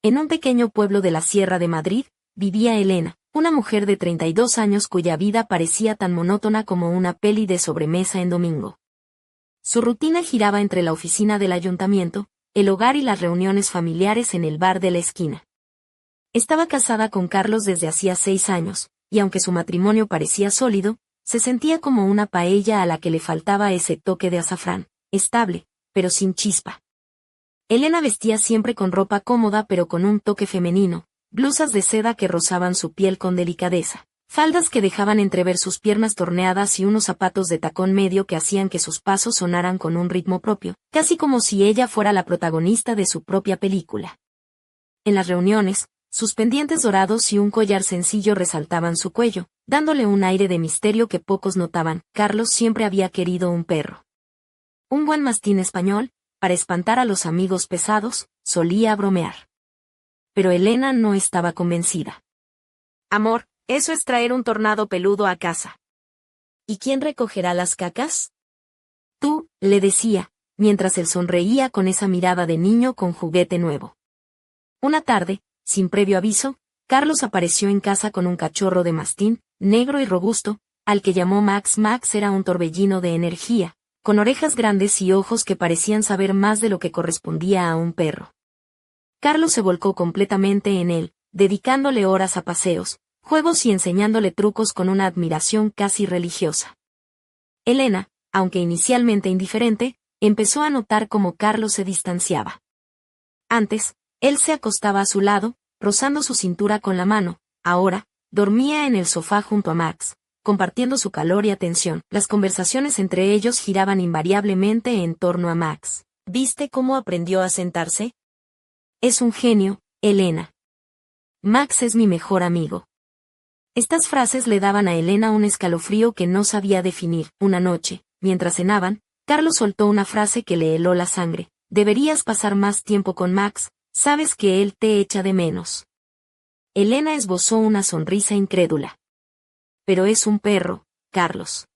En un pequeño pueblo de la Sierra de Madrid, vivía Elena, una mujer de 32 años cuya vida parecía tan monótona como una peli de sobremesa en domingo. Su rutina giraba entre la oficina del ayuntamiento, el hogar y las reuniones familiares en el bar de la esquina. Estaba casada con Carlos desde hacía 6 años, y aunque su matrimonio parecía sólido, se sentía como una paella a la que le faltaba ese toque de azafrán, estable, pero sin chispa. Elena vestía siempre con ropa cómoda pero con un toque femenino, blusas de seda que rozaban su piel con delicadeza, faldas que dejaban entrever sus piernas torneadas y unos zapatos de tacón medio que hacían que sus pasos sonaran con un ritmo propio, casi como si ella fuera la protagonista de su propia película. En las reuniones, sus pendientes dorados y un collar sencillo resaltaban su cuello, dándole un aire de misterio que pocos notaban. Carlos siempre había querido un perro. Un buen mastín español, para espantar a los amigos pesados, solía bromear. Pero Elena no estaba convencida. «Amor, eso es traer un tornado peludo a casa». «¿Y quién recogerá las cacas?» «Tú», le decía, mientras él sonreía con esa mirada de niño con juguete nuevo. Una tarde, sin previo aviso, Carlos apareció en casa con un cachorro de mastín, negro y robusto, al que llamó Max. Max era un torbellino de energía, con orejas grandes y ojos que parecían saber más de lo que correspondía a un perro. Carlos se volcó completamente en él, dedicándole horas a paseos, juegos y enseñándole trucos con una admiración casi religiosa. Elena, aunque inicialmente indiferente, empezó a notar cómo Carlos se distanciaba. Antes, él se acostaba a su lado, rozando su cintura con la mano. Ahora, dormía en el sofá junto a Max, compartiendo su calor y atención. Las conversaciones entre ellos giraban invariablemente en torno a Max. ¿Viste cómo aprendió a sentarse? Es un genio, Elena. Max es mi mejor amigo. Estas frases le daban a Elena un escalofrío que no sabía definir. Una noche, mientras cenaban, Carlos soltó una frase que le heló la sangre. Deberías pasar más tiempo con Max, sabes que él te echa de menos. Elena esbozó una sonrisa incrédula. Pero es un perro, Carlos.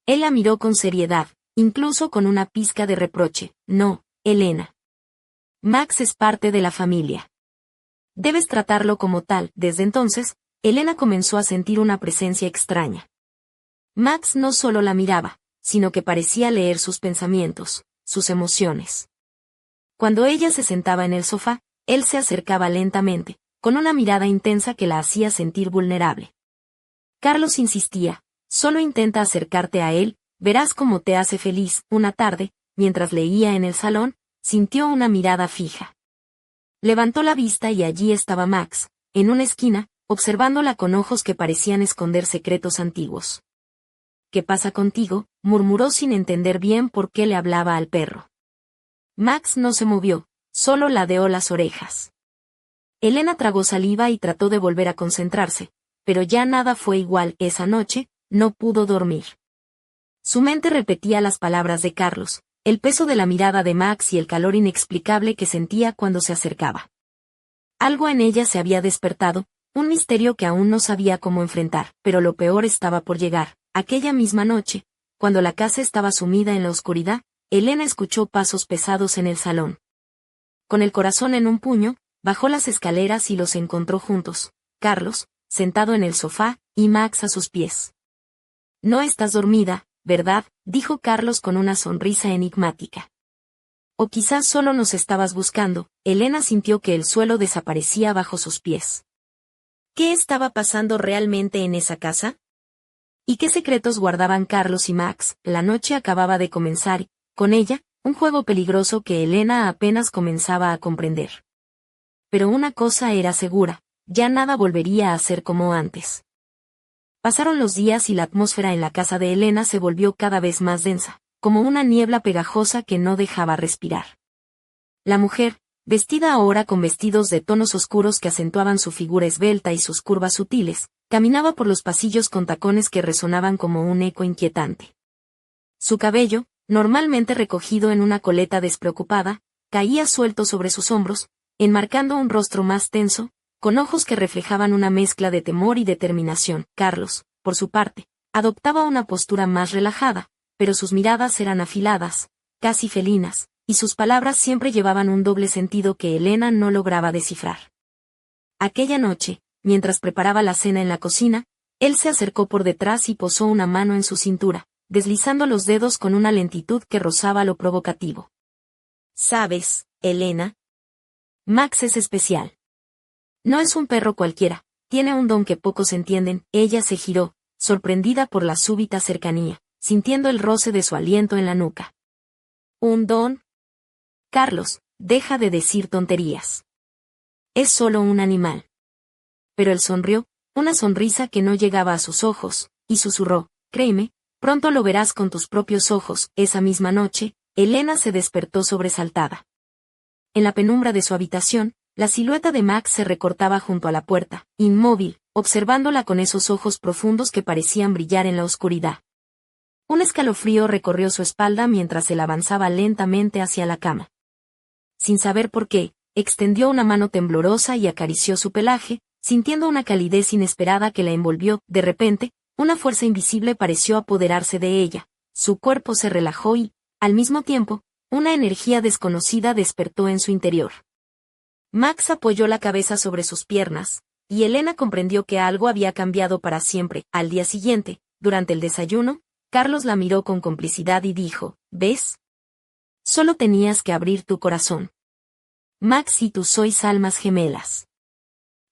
Él la miró con seriedad, incluso con una pizca de reproche. No, Elena. Max es parte de la familia. Debes tratarlo como tal. Desde entonces, Elena comenzó a sentir una presencia extraña. Max no solo la miraba, sino que parecía leer sus pensamientos, sus emociones. Cuando ella se sentaba en el sofá, él se acercaba lentamente, con una mirada intensa que la hacía sentir vulnerable. Carlos insistía, solo intenta acercarte a él, verás cómo te hace feliz. Una tarde, mientras leía en el salón, sintió una mirada fija. Levantó la vista y allí estaba Max, en una esquina, observándola con ojos que parecían esconder secretos antiguos. «¿Qué pasa contigo?», murmuró sin entender bien por qué le hablaba al perro. Max no se movió, solo ladeó las orejas. Elena tragó saliva y trató de volver a concentrarse, pero ya nada fue igual. Esa noche, no pudo dormir. Su mente repetía las palabras de Carlos, el peso de la mirada de Max y el calor inexplicable que sentía cuando se acercaba. Algo en ella se había despertado, un misterio que aún no sabía cómo enfrentar, pero lo peor estaba por llegar. Aquella misma noche, cuando la casa estaba sumida en la oscuridad, Elena escuchó pasos pesados en el salón. Con el corazón en un puño, bajó las escaleras y los encontró juntos, Carlos, sentado en el sofá, y Max a sus pies. «No estás dormida, ¿verdad?», dijo Carlos con una sonrisa enigmática. «O quizás solo nos estabas buscando». Elena sintió que el suelo desaparecía bajo sus pies. ¿Qué estaba pasando realmente en esa casa? ¿Y qué secretos guardaban Carlos y Max? La noche acababa de comenzar y, con ella, un juego peligroso que Elena apenas comenzaba a comprender. Pero una cosa era segura, ya nada volvería a ser como antes. Pasaron los días y la atmósfera en la casa de Elena se volvió cada vez más densa, como una niebla pegajosa que no dejaba respirar. La mujer, vestida ahora con vestidos de tonos oscuros que acentuaban su figura esbelta y sus curvas sutiles, caminaba por los pasillos con tacones que resonaban como un eco inquietante. Su cabello, normalmente recogido en una coleta despreocupada, caía suelto sobre sus hombros, enmarcando un rostro más tenso, con ojos que reflejaban una mezcla de temor y determinación. Carlos, por su parte, adoptaba una postura más relajada, pero sus miradas eran afiladas, casi felinas, y sus palabras siempre llevaban un doble sentido que Elena no lograba descifrar. Aquella noche, mientras preparaba la cena en la cocina, él se acercó por detrás y posó una mano en su cintura, deslizando los dedos con una lentitud que rozaba lo provocativo. ¿Sabes, Elena? Max es especial. No es un perro cualquiera, tiene un don que pocos entienden. Ella se giró, sorprendida por la súbita cercanía, sintiendo el roce de su aliento en la nuca. ¿Un don? Carlos, deja de decir tonterías. Es solo un animal. Pero él sonrió, una sonrisa que no llegaba a sus ojos, y susurró, créeme, pronto lo verás con tus propios ojos. Esa misma noche, Elena se despertó sobresaltada. En la penumbra de su habitación, la silueta de Max se recortaba junto a la puerta, inmóvil, observándola con esos ojos profundos que parecían brillar en la oscuridad. Un escalofrío recorrió su espalda mientras él avanzaba lentamente hacia la cama. Sin saber por qué, extendió una mano temblorosa y acarició su pelaje, sintiendo una calidez inesperada que la envolvió. De repente, una fuerza invisible pareció apoderarse de ella, su cuerpo se relajó y, al mismo tiempo, una energía desconocida despertó en su interior. Max apoyó la cabeza sobre sus piernas, y Elena comprendió que algo había cambiado para siempre. Al día siguiente, durante el desayuno, Carlos la miró con complicidad y dijo, ¿ves? Solo tenías que abrir tu corazón. Max y tú sois almas gemelas.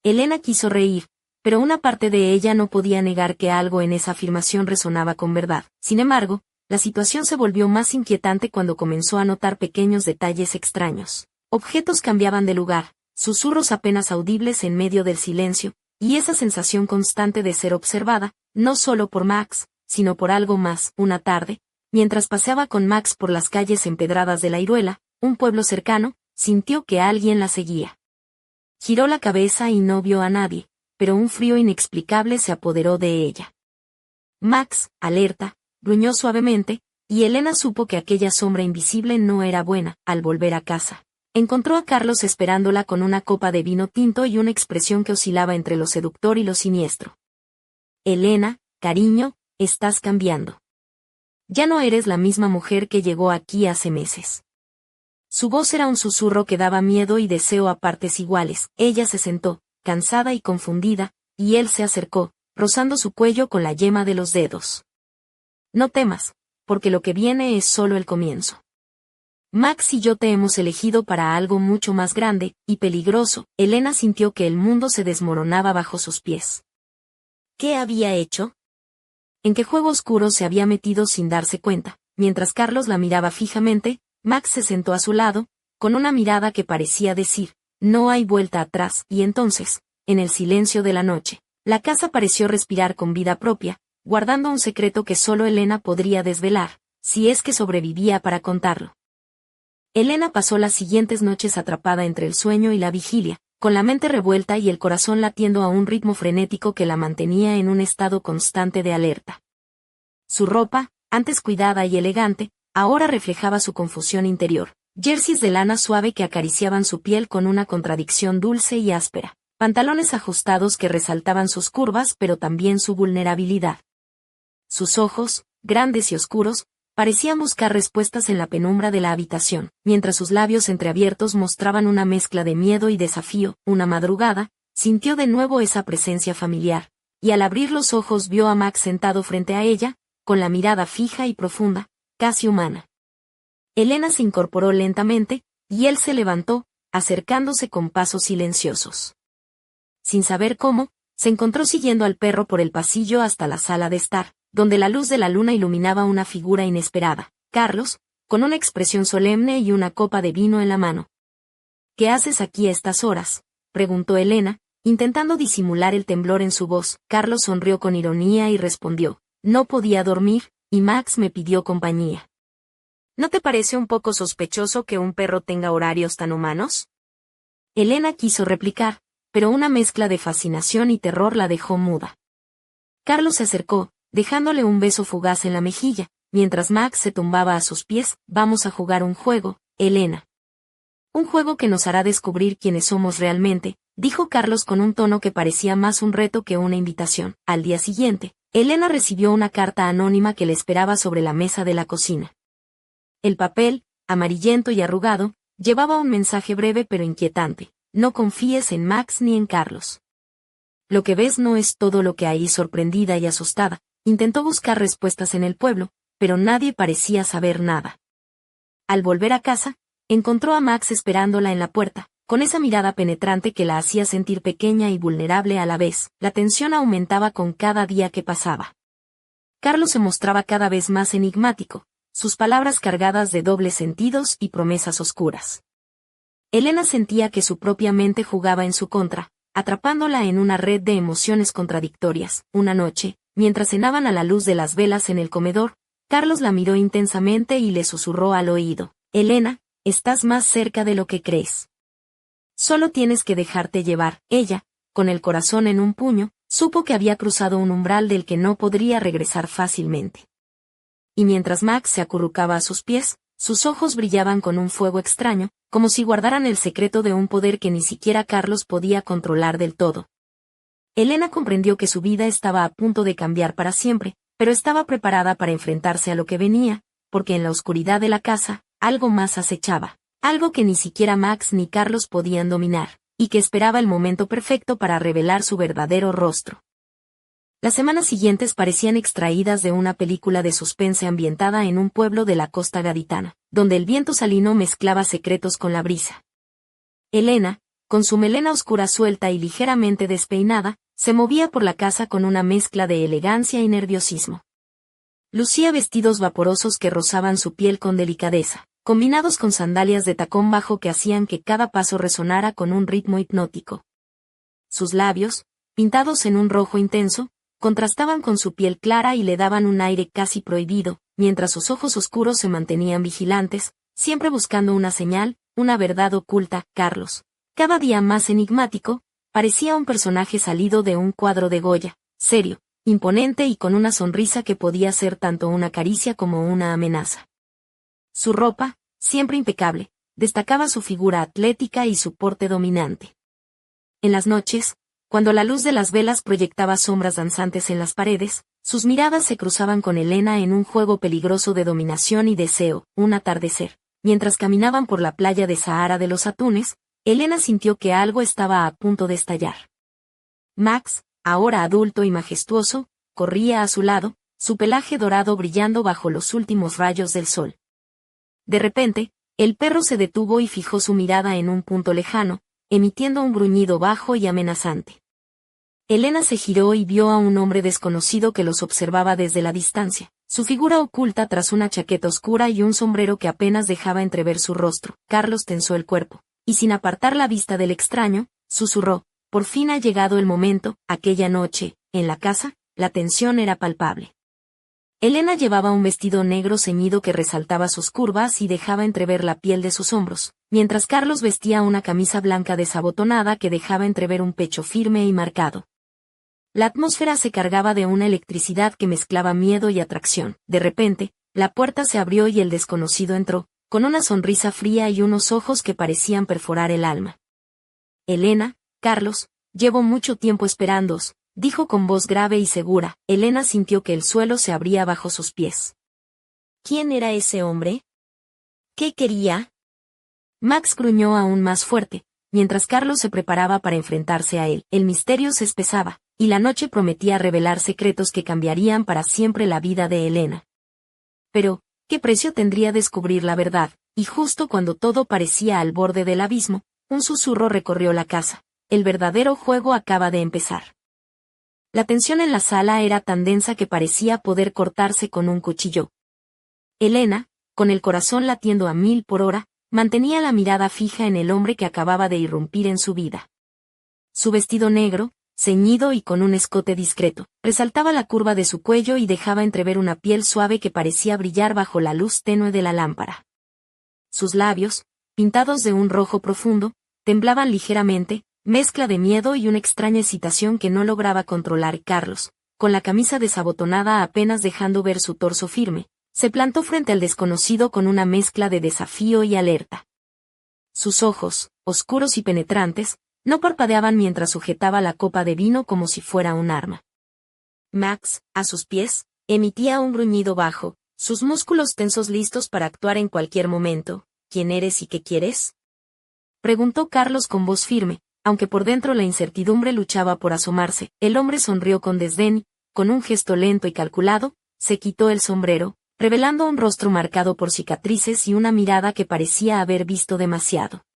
Elena quiso reír, pero una parte de ella no podía negar que algo en esa afirmación resonaba con verdad. Sin embargo, la situación se volvió más inquietante cuando comenzó a notar pequeños detalles extraños. Objetos cambiaban de lugar, susurros apenas audibles en medio del silencio, y esa sensación constante de ser observada, no solo por Max, sino por algo más. Una tarde, mientras paseaba con Max por las calles empedradas de La Iruela, un pueblo cercano, sintió que alguien la seguía. Giró la cabeza y no vio a nadie, pero un frío inexplicable se apoderó de ella. Max, alerta, gruñó suavemente, y Elena supo que aquella sombra invisible no era buena. Al volver a casa, encontró a Carlos esperándola con una copa de vino tinto y una expresión que oscilaba entre lo seductor y lo siniestro. Elena, cariño, estás cambiando. Ya no eres la misma mujer que llegó aquí hace meses. Su voz era un susurro que daba miedo y deseo a partes iguales. Ella se sentó, cansada y confundida, y él se acercó, rozando su cuello con la yema de los dedos. No temas, porque lo que viene es solo el comienzo. Max y yo te hemos elegido para algo mucho más grande y peligroso. Elena sintió que el mundo se desmoronaba bajo sus pies. ¿Qué había hecho? ¿En qué juego oscuro se había metido sin darse cuenta? Mientras Carlos la miraba fijamente, Max se sentó a su lado, con una mirada que parecía decir, no hay vuelta atrás, y entonces, en el silencio de la noche, la casa pareció respirar con vida propia, guardando un secreto que solo Elena podría desvelar, si es que sobrevivía para contarlo. Elena pasó las siguientes noches atrapada entre el sueño y la vigilia, con la mente revuelta y el corazón latiendo a un ritmo frenético que la mantenía en un estado constante de alerta. Su ropa, antes cuidada y elegante, ahora reflejaba su confusión interior, jerseys de lana suave que acariciaban su piel con una contradicción dulce y áspera, pantalones ajustados que resaltaban sus curvas pero también su vulnerabilidad. Sus ojos, grandes y oscuros, parecían buscar respuestas en la penumbra de la habitación, mientras sus labios entreabiertos mostraban una mezcla de miedo y desafío. Una madrugada, sintió de nuevo esa presencia familiar, y al abrir los ojos vio a Max sentado frente a ella, con la mirada fija y profunda, casi humana. Elena se incorporó lentamente, y él se levantó, acercándose con pasos silenciosos. Sin saber cómo, se encontró siguiendo al perro por el pasillo hasta la sala de estar, donde la luz de la luna iluminaba una figura inesperada, Carlos, con una expresión solemne y una copa de vino en la mano. ¿Qué haces aquí a estas horas?, preguntó Elena, intentando disimular el temblor en su voz. Carlos sonrió con ironía y respondió, no podía dormir, y Max me pidió compañía. ¿No te parece un poco sospechoso que un perro tenga horarios tan humanos? Elena quiso replicar, pero una mezcla de fascinación y terror la dejó muda. Carlos se acercó, dejándole un beso fugaz en la mejilla, mientras Max se tumbaba a sus pies. Vamos a jugar un juego, Elena. Un juego que nos hará descubrir quiénes somos realmente, dijo Carlos con un tono que parecía más un reto que una invitación. Al día siguiente, Elena recibió una carta anónima que le esperaba sobre la mesa de la cocina. El papel, amarillento y arrugado, llevaba un mensaje breve pero inquietante: no confíes en Max ni en Carlos. Lo que ves no es todo lo que hay. Sorprendida y asustada, intentó buscar respuestas en el pueblo, pero nadie parecía saber nada. Al volver a casa, encontró a Max esperándola en la puerta, con esa mirada penetrante que la hacía sentir pequeña y vulnerable a la vez. La tensión aumentaba con cada día que pasaba. Carlos se mostraba cada vez más enigmático, sus palabras cargadas de dobles sentidos y promesas oscuras. Elena sentía que su propia mente jugaba en su contra, atrapándola en una red de emociones contradictorias. Una noche, mientras cenaban a la luz de las velas en el comedor, Carlos la miró intensamente y le susurró al oído: Elena, estás más cerca de lo que crees. Solo tienes que dejarte llevar. Ella, con el corazón en un puño, supo que había cruzado un umbral del que no podría regresar fácilmente. Y mientras Max se acurrucaba a sus pies, sus ojos brillaban con un fuego extraño, como si guardaran el secreto de un poder que ni siquiera Carlos podía controlar del todo. Elena comprendió que su vida estaba a punto de cambiar para siempre, pero estaba preparada para enfrentarse a lo que venía, porque en la oscuridad de la casa, algo más acechaba, algo que ni siquiera Max ni Carlos podían dominar, y que esperaba el momento perfecto para revelar su verdadero rostro. Las semanas siguientes parecían extraídas de una película de suspense ambientada en un pueblo de la costa gaditana, donde el viento salino mezclaba secretos con la brisa. Elena, con su melena oscura suelta y ligeramente despeinada, se movía por la casa con una mezcla de elegancia y nerviosismo. Lucía vestidos vaporosos que rozaban su piel con delicadeza, combinados con sandalias de tacón bajo que hacían que cada paso resonara con un ritmo hipnótico. Sus labios, pintados en un rojo intenso, contrastaban con su piel clara y le daban un aire casi prohibido, mientras sus ojos oscuros se mantenían vigilantes, siempre buscando una señal, una verdad oculta. Carlos, cada día más enigmático, parecía un personaje salido de un cuadro de Goya, serio, imponente y con una sonrisa que podía ser tanto una caricia como una amenaza. Su ropa, siempre impecable, destacaba su figura atlética y su porte dominante. En las noches, cuando la luz de las velas proyectaba sombras danzantes en las paredes, sus miradas se cruzaban con Elena en un juego peligroso de dominación y deseo. Un atardecer, mientras caminaban por la playa de Sahara de los Atunes, Elena sintió que algo estaba a punto de estallar. Max, ahora adulto y majestuoso, corría a su lado, su pelaje dorado brillando bajo los últimos rayos del sol. De repente, el perro se detuvo y fijó su mirada en un punto lejano, emitiendo un gruñido bajo y amenazante. Elena se giró y vio a un hombre desconocido que los observaba desde la distancia, su figura oculta tras una chaqueta oscura y un sombrero que apenas dejaba entrever su rostro. Carlos tensó el cuerpo, y sin apartar la vista del extraño, susurró: por fin ha llegado el momento. Aquella noche, en la casa, la tensión era palpable. Elena llevaba un vestido negro ceñido que resaltaba sus curvas y dejaba entrever la piel de sus hombros, mientras Carlos vestía una camisa blanca desabotonada que dejaba entrever un pecho firme y marcado. La atmósfera se cargaba de una electricidad que mezclaba miedo y atracción. De repente, la puerta se abrió y el desconocido entró, con una sonrisa fría y unos ojos que parecían perforar el alma. Elena, Carlos, llevo mucho tiempo esperándoos, dijo con voz grave y segura. Elena sintió que el suelo se abría bajo sus pies. ¿Quién era ese hombre? ¿Qué quería? Max gruñó aún más fuerte, mientras Carlos se preparaba para enfrentarse a él. El misterio se espesaba, y la noche prometía revelar secretos que cambiarían para siempre la vida de Elena. Pero, ¿qué precio tendría descubrir la verdad? Y justo cuando todo parecía al borde del abismo, un susurro recorrió la casa. El verdadero juego acaba de empezar. La tensión en la sala era tan densa que parecía poder cortarse con un cuchillo. Elena, con el corazón latiendo a 1000 por hora, mantenía la mirada fija en el hombre que acababa de irrumpir en su vida. Su vestido negro, ceñido y con un escote discreto, resaltaba la curva de su cuello y dejaba entrever una piel suave que parecía brillar bajo la luz tenue de la lámpara. Sus labios, pintados de un rojo profundo, temblaban ligeramente, mezcla de miedo y una extraña excitación que no lograba controlar. Carlos, con la camisa desabotonada apenas dejando ver su torso firme, se plantó frente al desconocido con una mezcla de desafío y alerta. Sus ojos, oscuros y penetrantes, no parpadeaban mientras sujetaba la copa de vino como si fuera un arma. Max, a sus pies, emitía un gruñido bajo, sus músculos tensos listos para actuar en cualquier momento. ¿Quién eres y qué quieres?, preguntó Carlos con voz firme, aunque por dentro la incertidumbre luchaba por asomarse. El hombre sonrió con desdén y, con un gesto lento y calculado, se quitó el sombrero, revelando un rostro marcado por cicatrices y una mirada que parecía haber visto demasiado.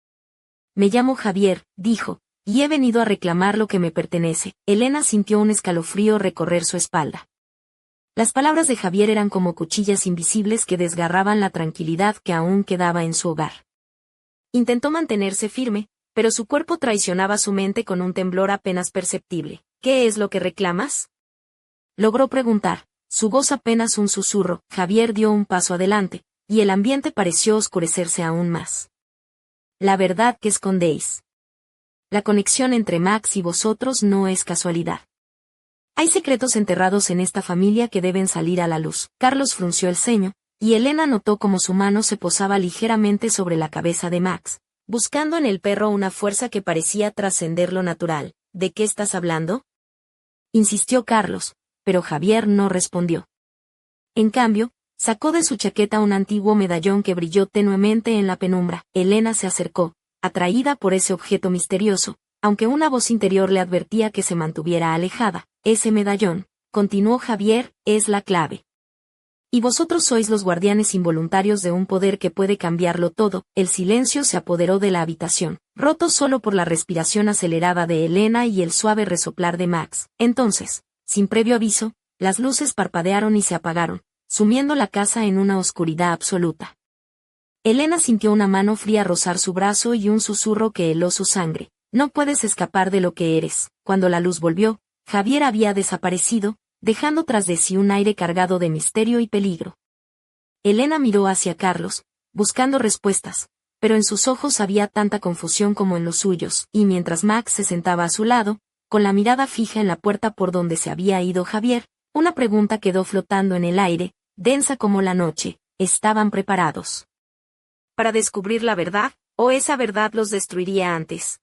Me llamo Javier, dijo, y he venido a reclamar lo que me pertenece. Elena sintió un escalofrío recorrer su espalda. Las palabras de Javier eran como cuchillas invisibles que desgarraban la tranquilidad que aún quedaba en su hogar. Intentó mantenerse firme, pero su cuerpo traicionaba su mente con un temblor apenas perceptible. ¿Qué es lo que reclamas?, logró preguntar, su voz apenas un susurro. Javier dio un paso adelante, y el ambiente pareció oscurecerse aún más. La verdad que escondéis. La conexión entre Max y vosotros no es casualidad. Hay secretos enterrados en esta familia que deben salir a la luz. Carlos frunció el ceño, y Elena notó cómo su mano se posaba ligeramente sobre la cabeza de Max, buscando en el perro una fuerza que parecía trascender lo natural. ¿De qué estás hablando?, insistió Carlos, pero Javier no respondió. En cambio, sacó de su chaqueta un antiguo medallón que brilló tenuemente en la penumbra. Elena se acercó, atraída por ese objeto misterioso, aunque una voz interior le advertía que se mantuviera alejada. Ese medallón, continuó Javier, es la clave. Y vosotros sois los guardianes involuntarios de un poder que puede cambiarlo todo. El silencio se apoderó de la habitación, roto solo por la respiración acelerada de Elena y el suave resoplar de Max. Entonces, sin previo aviso, las luces parpadearon y se apagaron, sumiendo la casa en una oscuridad absoluta. Elena sintió una mano fría rozar su brazo y un susurro que heló su sangre. No puedes escapar de lo que eres. Cuando la luz volvió, Javier había desaparecido, dejando tras de sí un aire cargado de misterio y peligro. Elena miró hacia Carlos, buscando respuestas, pero en sus ojos había tanta confusión como en los suyos, y mientras Max se sentaba a su lado, con la mirada fija en la puerta por donde se había ido Javier, una pregunta quedó flotando en el aire, densa como la noche. ¿Estaban preparados para descubrir la verdad, o esa verdad los destruiría antes?